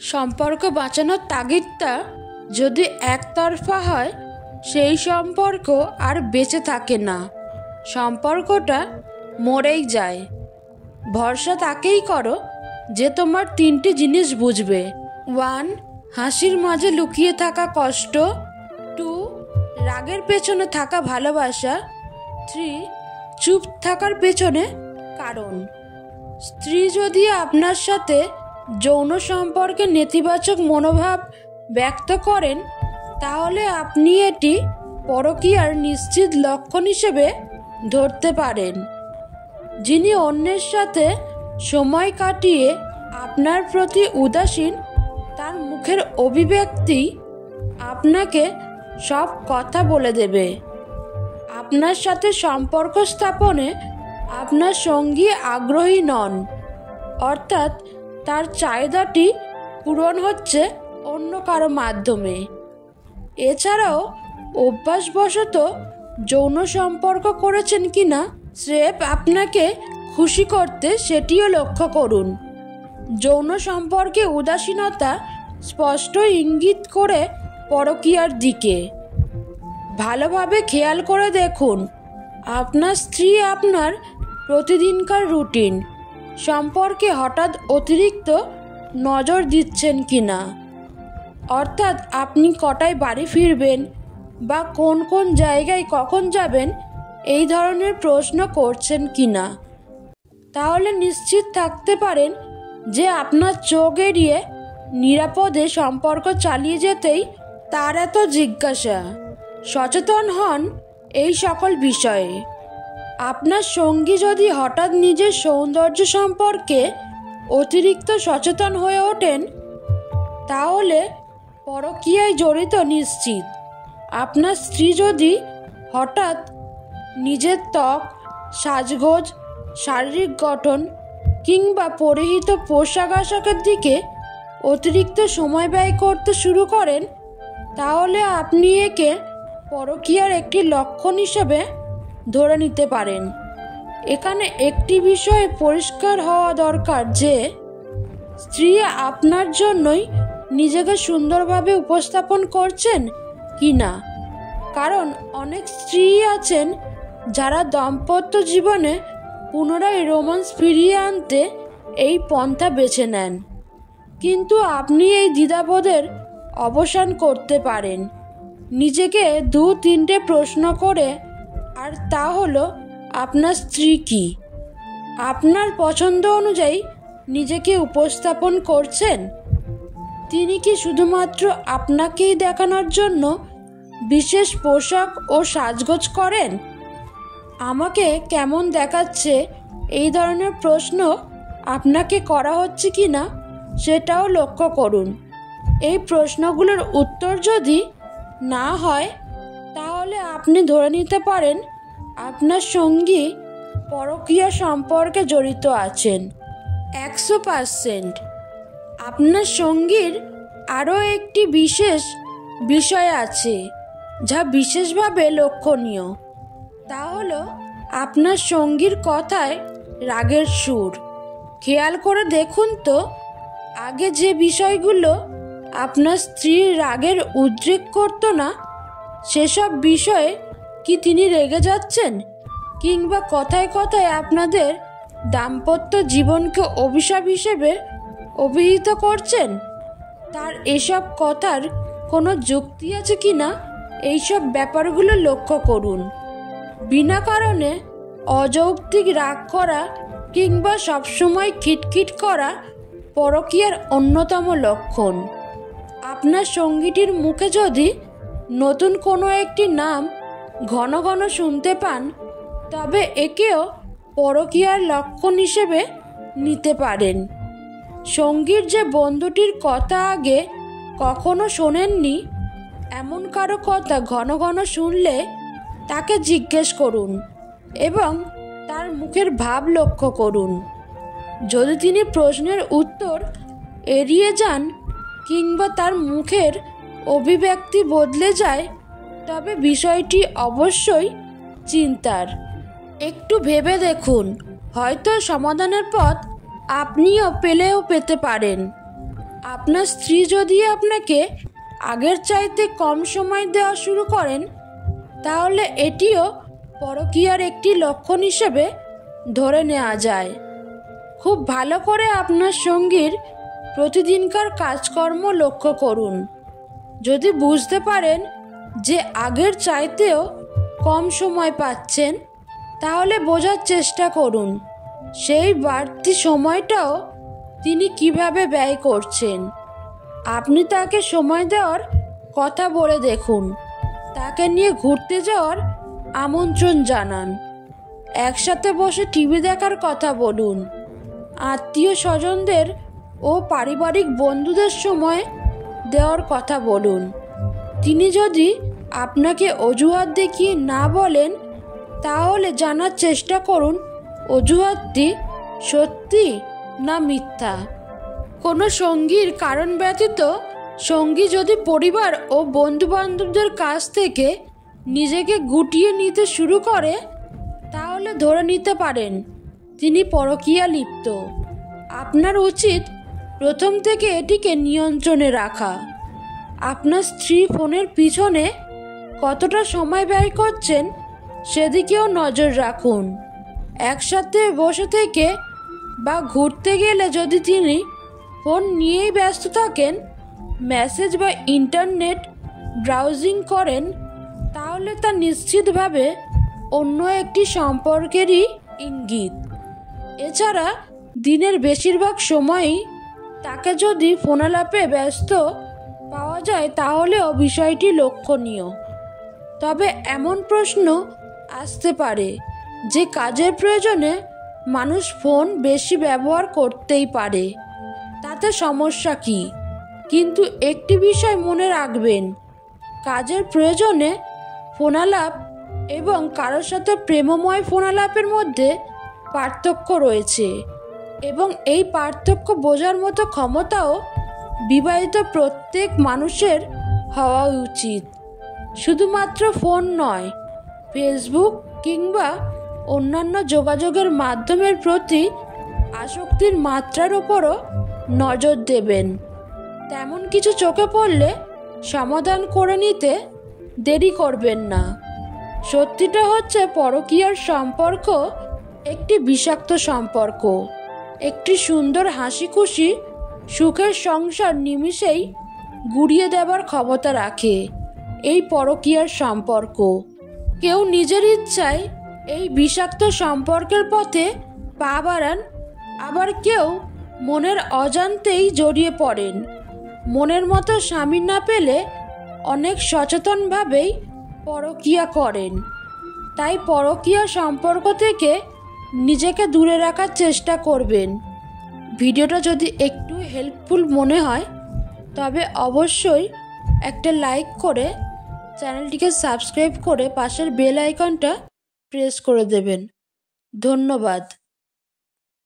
সম্পর্ক বাঁচানোর তাগিদটা যদি একতরফা হয়, সেই সম্পর্ক আর বেঁচে থাকে না, সম্পর্কটা মরেই যায়। ভরসা তাকেই করো যে তোমার 3টি জিনিস বুঝবে। 1. হাসির মাঝে লুকিয়ে থাকা কষ্ট। 2. রাগের পেছনে থাকা ভালোবাসা। 3. চুপ থাকার পেছনে কারণ। স্ত্রী যদি আপনার সাথে যৌন সম্পর্কে নেতিবাচক মনোভাব ব্যক্ত করেন, তাহলে আপনি এটি পরকীয়ার নিশ্চিত লক্ষণ হিসেবে ধরতে পারেন। যিনি অন্যের সাথে সময় কাটিয়ে আপনার প্রতি উদাসীন, তার মুখের অভিব্যক্তি আপনাকে সব কথা বলে দেবে। আপনার সাথে সম্পর্ক স্থাপনে আপনার সঙ্গী আগ্রহী নন, অর্থাৎ তার চাহিদাটি পূরণ হচ্ছে অন্য কারো মাধ্যমে। এছাড়াও অভ্যাসবশত যৌন সম্পর্ক করেছেন কিনা স্রেফ আপনাকে খুশি করতে, সেটিও লক্ষ্য করুন। যৌন সম্পর্কে উদাসীনতা স্পষ্ট ইঙ্গিত করে পরকীয়ার দিকে। ভালোভাবে খেয়াল করে দেখুন আপনার স্ত্রী আপনার প্রতিদিনকার রুটিন সম্পর্কে হঠাৎ অতিরিক্ত নজর দিচ্ছেন কিনা, অর্থাৎ আপনি কটায় বাড়ি ফিরবেন বা কোন কোন জায়গায় কখন যাবেন, এই ধরনের প্রশ্ন করছেন কিনা। তাহলে নিশ্চিত থাকতে পারেন যে আপনার চোখ এড়িয়ে নিরাপদে সম্পর্ক চালিয়ে যেতেই তার এত জিজ্ঞাসা। সচেতন হন এই সকল বিষয়ে। আপনার সঙ্গী যদি হঠাৎ নিজের সৌন্দর্য সম্পর্কে অতিরিক্ত সচেতন হয়ে ওঠেন, তাহলে পরকীয়ায় জড়িত নিশ্চিত। আপনার স্ত্রী যদি হঠাৎ নিজের ত্বক, সাজগোজ, শারীরিক গঠন কিংবা পরিহিত পোশাক আশাকের দিকে অতিরিক্ত সময় ব্যয় করতে শুরু করেন, তাহলে আপনি একে পরকীয়ার একটি লক্ষণ হিসেবে ধরে নিতে পারেন। এখানে একটি বিষয় পরিষ্কার হওয়া দরকার যে স্ত্রী আপনার জন্যই নিজেকে সুন্দরভাবে উপস্থাপন করছেন কি না, কারণ অনেক স্ত্রী আছেন যারা দাম্পত্য জীবনে পুনরায় রোমান্স ফিরিয়ে আনতে এই পন্থা বেছে নেন। কিন্তু আপনি এই দ্বিধাবোধের অবসান করতে পারেন নিজেকে 2-3টে প্রশ্ন করে, আর তা হলো আপনার স্ত্রী কি আপনার পছন্দ অনুযায়ী নিজেকে উপস্থাপন করছেন? তিনি কি শুধুমাত্র আপনাকেই দেখানোর জন্য বিশেষ পোশাক ও সাজগোজ করেন? আমাকে কেমন দেখাচ্ছে, এই ধরনের প্রশ্ন আপনাকে করা হচ্ছে কি না সেটাও লক্ষ্য করুন। এই প্রশ্নগুলোর উত্তর যদি না হয়, তাহলে আপনি ধরে নিতে পারেন আপনার সঙ্গী পরকীয়া সম্পর্কে জড়িত আছেন 100%। আপনার সঙ্গীর আরও একটি বিশেষ বিষয় আছে যা বিশেষভাবে লক্ষণীয়। তা হলো আপনার সঙ্গীর কথায় রাগের সুর। খেয়াল করে দেখুন তো, আগে যে বিষয়গুলো আপনার স্ত্রীর রাগের উদ্রেক করতো না, সেসব বিষয়ে কি তিনি রেগে যাচ্ছেন, কিংবা কথায় কথায় আপনাদের দাম্পত্য জীবনকে অভিশাপ হিসেবে অভিহিত করছেন? তার এসব কথার কোনো যুক্তি আছে কি না, এইসব ব্যাপারগুলো লক্ষ্য করুন। বিনা কারণে অযৌক্তিক রাগ করা কিংবা সবসময় খিটখিট করা পরকীয়ার অন্যতম লক্ষণ। আপনার সঙ্গীটির মুখে যদি নতুন কোনো একটি নাম ঘন ঘন শুনতে পান, তবে একেও পরকীয়ার লক্ষণ হিসেবে নিতে পারেন। সঙ্গীর যে বন্ধুটির কথা আগে কখনো শোনেননি, এমন কারো কথা ঘন ঘন শুনলে তাকে জিজ্ঞেস করুন এবং তার মুখের ভাব লক্ষ্য করুন। যদি তিনি প্রশ্নের উত্তর এড়িয়ে যান কিংবা তার মুখের অভিব্যক্তি বদলে যায়, তবে বিষয়টি অবশ্যই চিন্তার। একটু ভেবে দেখুন, হয়তো সমাধানের পথ আপনিও পেতে পারেন। আপনার স্ত্রী যদি আপনাকে আগের চাইতে কম সময় দেওয়া শুরু করেন, তাহলে এটিও পরকীয়ার একটি লক্ষণ হিসেবে ধরে নেওয়া যায়। খুব ভালো করে আপনার সঙ্গীর প্রতিদিনকার কাজকর্ম লক্ষ্য করুন। যদি বুঝতে পারেন যে আগের চাইতেও কম সময় পাচ্ছেন, তাহলে বোঝার চেষ্টা করুন সেই বাড়তি সময়টাও তিনি কিভাবে ব্যয় করছেন। আপনি তাকে সময় দেওয়ার কথা বলে দেখুন, তাকে নিয়ে ঘুরতে যাওয়ার আমন্ত্রণ জানান, একসাথে বসে টিভি দেখার কথা বলুন, আত্মীয় স্বজনদের ও পারিবারিক বন্ধুদের সময় দেওয়ার কথা বলুন। তিনি যদি আপনাকে অজুহাত দেখিয়ে না বলেন, তাহলে জানার চেষ্টা করুন অজুহাতটি সত্যি না মিথ্যা। কোনো সঙ্গীর কারণ ব্যতীত সঙ্গী যদি পরিবার ও বন্ধুবান্ধবদের কাছ থেকে নিজেকে গুটিয়ে নিতে শুরু করে, তাহলে ধরে নিতে পারেন তিনি পরকীয়া লিপ্ত। আপনার উচিত প্রথম থেকে এটিকে নিয়ন্ত্রণে রাখা। আপনার স্ত্রী ফোনের পিছনে কতটা সময় ব্যয় করছেন সেদিকেও নজর রাখুন। একসাথে বসে থেকে বা ঘুরতে গেলে যদি তিনি ফোন নিয়েই ব্যস্ত থাকেন, মেসেজ বা ইন্টারনেট ব্রাউজিং করেন, তাহলে তা নিশ্চিতভাবে অন্য একটি সম্পর্কেরই ইঙ্গিত। এছাড়া দিনের বেশিরভাগ সময়ই তাকে যদি ফোনালাপে ব্যস্ত পাওয়া যায়, তাহলেও বিষয়টি লক্ষণীয়। তবে এমন প্রশ্ন আসতে পারে যে কাজের প্রয়োজনে মানুষ ফোন বেশি ব্যবহার করতেই পারে, তাতে সমস্যা কী? কিন্তু একটি বিষয় মনে রাখবেন, কাজের প্রয়োজনে ফোনালাপ এবং কারোর সাথে প্রেমময় ফোনালাপের মধ্যে পার্থক্য রয়েছে, এবং এই পার্থক্য বোঝার মতো ক্ষমতাও বিবাহিত প্রত্যেক মানুষের হওয়া উচিত। শুধুমাত্র ফোন নয়, ফেসবুক কিংবা অন্যান্য যোগাযোগের মাধ্যমের প্রতি আসক্তির মাত্রার ওপরও নজর দেবেন। তেমন কিছু চোখে পড়লে সমাধান করে নিতে দেরি করবেন না। সত্যিটা হচ্ছে, পরকীয়ার সম্পর্ক একটি বিষাক্ত সম্পর্ক। একটি সুন্দর হাসি খুশি সুখের সংসার নিমিষেই গুড়িয়ে দেবার ক্ষমতা রাখে এই পরকীয়ার সম্পর্ক। কেউ নিজের ইচ্ছায় এই বিষাক্ত সম্পর্কের পথে পা বাড়ান, আবার কেউ মনের অজান্তেই জড়িয়ে পড়েন। মনের মতো স্বামী না পেলে অনেক সচেতনভাবেই পরকীয়া করেন। তাই পরকীয়া সম্পর্ক থেকে নিজেকে দূরে রাখার চেষ্টা করবেন। ভিডিওটা যদি একটু হেল্পফুল মনে হয়, তবে অবশ্যই একটা লাইক করে চ্যানেলটিকে সাবস্ক্রাইব করে পাশের বেল আইকনটা প্রেস করে দেবেন। ধন্যবাদ।